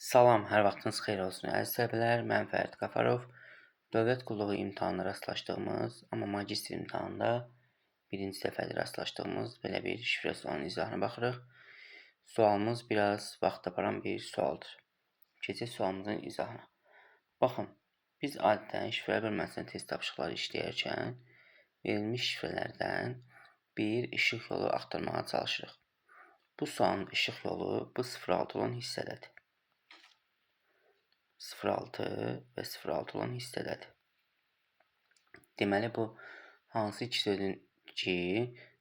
Salam, hər vaxtınız xeyir olsun. Əziz tələbələr, mən Fərid Qafarov. Dövlət qulluğu imtahanına rastlaşdığımız, amma magistr imtahanında birinci dəfədir rastlaşdığımız belə bir şifrə sualının izahına baxırıq. Sualımız biraz vaxt aparan bir sualdır. Keçək sualımızın izahına. Baxın, biz adətən şifrə bölməsində test tapşırıqları işləyərkən verilmiş şifrələrdən bir işıq yolu axtarmağa çalışırıq. Bu sualın işıq yolu bu 06 olan hissədədir. 06 və 06 olan hissədədir. Deməli, bu hansı iki sözün ki,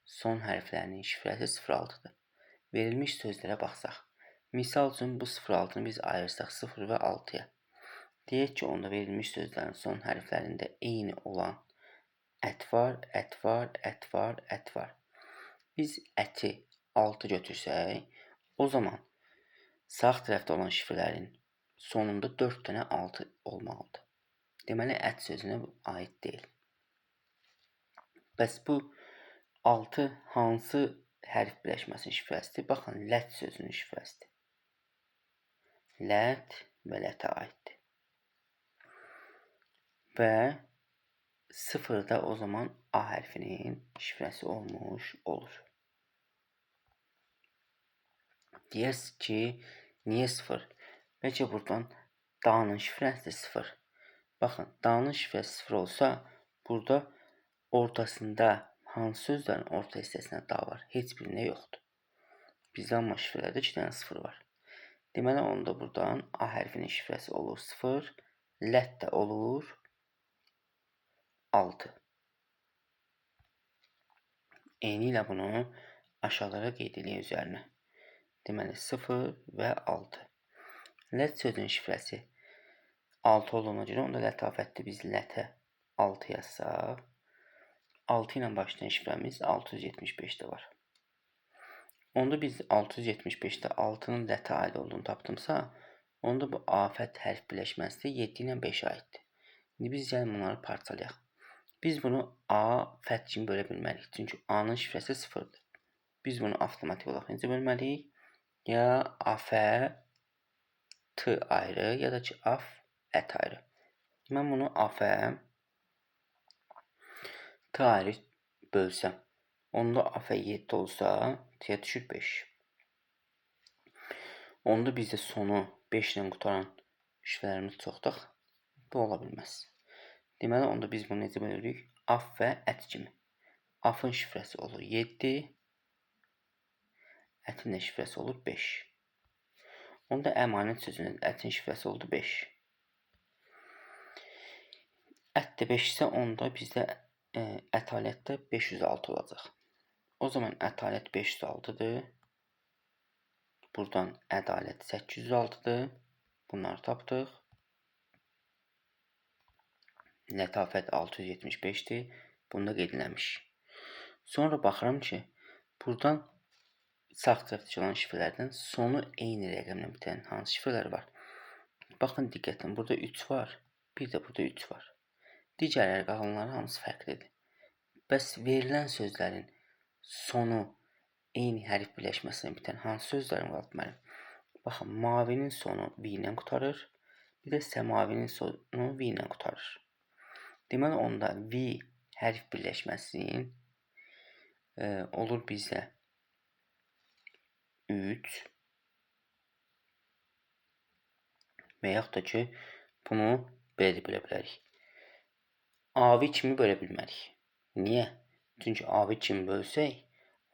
son hərflərinin şifrəsi 06-dır. Verilmiş sözlərə baxsaq. Misal üçün, bu 06-nı biz ayırsaq 0 və 6-ya. Deyək ki, onda verilmiş sözlərin son hərflərində eyni olan ət var, ət var, ət var, ət var. Biz əti 6 götürsək, o zaman sağ tərəfdə olan şifrələrin sonunda 4 dənə 6 olmalıdır. Deməli, ət sözünə aid deyil. Bəs bu 6 hansı hərf birləşməsinin şifrəsidir? Baxın, lət sözünün şifrəsidir. Lət və lətə aiddir. Və 0-da o zaman A hərfinin şifrəsi olmuş olur. Deyərsiniz ki, niyə 0? Bəlkə buradan da'nın şifrəsi 0. Baxın, da'nın şifrəsi 0 olsa, burada ortasında hansı sözlərin orta hissəsində da var? Heç birində yoxdur. Bizdə amma şifrələrdə 2 dənə 0 var. Deməli, onda buradan A hərfinin şifrəsi olur 0, lət də olur 6. Eyni ilə bunu aşağılara qeyd edək üzərinə. Deməli, 0 və 6. Lət sözünün şifrəsi 6 olduğuna görə, onda lətafətdə biz lətə 6 yazsaq, 6 ilə başlayan şifrəmiz 675-də var. Onda biz 675-də 6-nın lətə aid olduğunu tapdımsa, onda bu afət hərf birləşməsi 7 ilə 5 aiddir. İndi biz gəlin bunları parçalayaq. Biz bunu A-fət kimi bölə bilmərik. Çünki A-nın şifrəsi 0-dır. Biz bunu avtomatik olaraq necə bölməliyik? Ya afə t ayrı, ya da ki, af ət ayrı. Mən bunu afə t ayrı bölsəm, onda afə 7 olsa, t-yə düşür 5. Onda bizdə sonu 5 ilə qutaran şifrələrimiz çoxdur. Bu ola bilməz. Deməli, onda biz bunu necə bölürük? Af və ət kimi. Afın şifrəsi olur 7, ətin də şifrəsi olur 5. Onda əmanət sözünün ətin şifrəsi oldu 5. Ət də 5 isə onda bizdə ətalətdə 506 olacaq. O zaman ətalət 506-dır. Buradan ədalət 806-dır. Bunları tapdıq. Lətafət 675-dir. Bunu da qeyd eləmiş. Sonra baxıram ki, buradan sağ tərəfdə olan şifrələrdən sonu eyni rəqəmlə bitən hansı şifrələr var? Baxın, diqqətin, burada 3 var, bir də burada 3 var. Digərləri qalanları hamısı fərqlidir. Bəs verilən sözlərin sonu eyni hərf birləşməsindən bitən hansı sözlərin var deməli? Baxın, mavinin sonu v ilə qutarır, bir də səmavinin sonu v ilə qutarır. Deməli, onda v hərf birləşməsinin olur bizdə 3 və yaxud da ki, bunu belə də bölə bilərik. A-vi kimi bölə bilmərik. Niyə? Çünki A-vi kimi bölsək,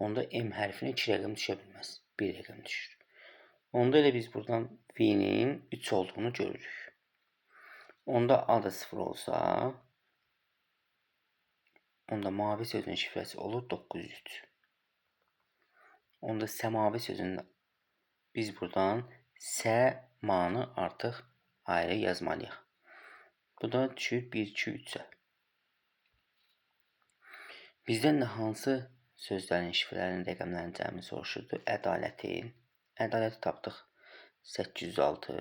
onda M hərfinə 2 rəqəm düşə bilməz. 1 rəqəm düşür. Onda elə biz buradan V-nin 3 olduğunu görürük. Onda A da 0 olsa, onda mavi sözünün şifrəsi olur 903. Onda səmavi sözünü biz buradan səmanı artıq ayrı yazmalıyıq. Bu da düşür 1, 2, 3-ə. Bizdən də hansı sözlərin şifrələrin rəqəmlərin cəmini soruşurdu? Ədalətin. Ədaləti tapdıq 806.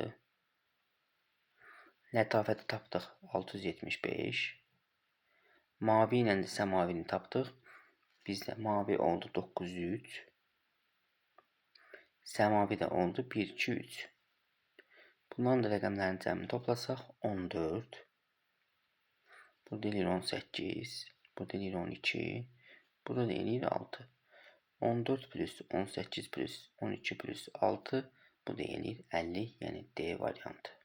Lətafəti tapdıq 675. Mavi ilə də səmavini tapdıq. Bizdə mavi oldu 903. Səmavi də oldu 1, 2, 3. Bunların da rəqəmlərin cəmini toplasaq 14. Burada eləyir 18. Burada eləyir 12. Burada da eləyir 6. 14 plus 18 plus 12 plus 6 bu da eləyir 50, yəni D variantı.